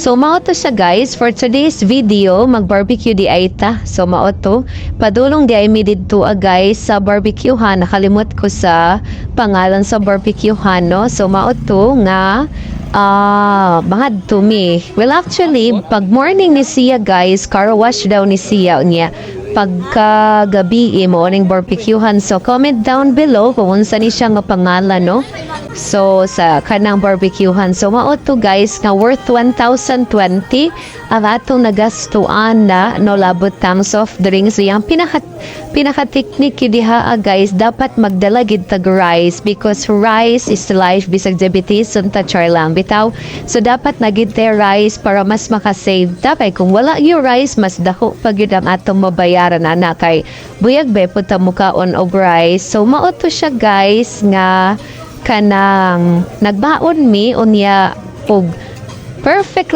So mao to siya guys, for today's video mag-barbecue di ay ta. So mao to, padulong di ay mi didto guys sa barbecuehan. Nakalimot ko sa pangalan sa barbecuehan no. So mao to nga bangad to me. Well actually, pag morning ni siya guys, car wash daw ni siya niya. Pagka gabi mo ning barbecuehan. So comment down below kung unsa ni siya nga pangalan no. So sa kanang barbecuehan. So mao to guys nga worth 1,020 ang atong nagastuan na no labot tang soft drinks. Yang pinaka technique diha guys, dapat magdala gid tag rice because rice is life bisag diabetes unta char lang bitaw. So dapat na gid tay rice para mas makasave. Dapat kung wala yung rice mas dako pag yun ang atong mabayaran ana kay buyag ba pud ta mukaon og rice. So mao to siya guys nga kanang nagbaon mi unya og perfect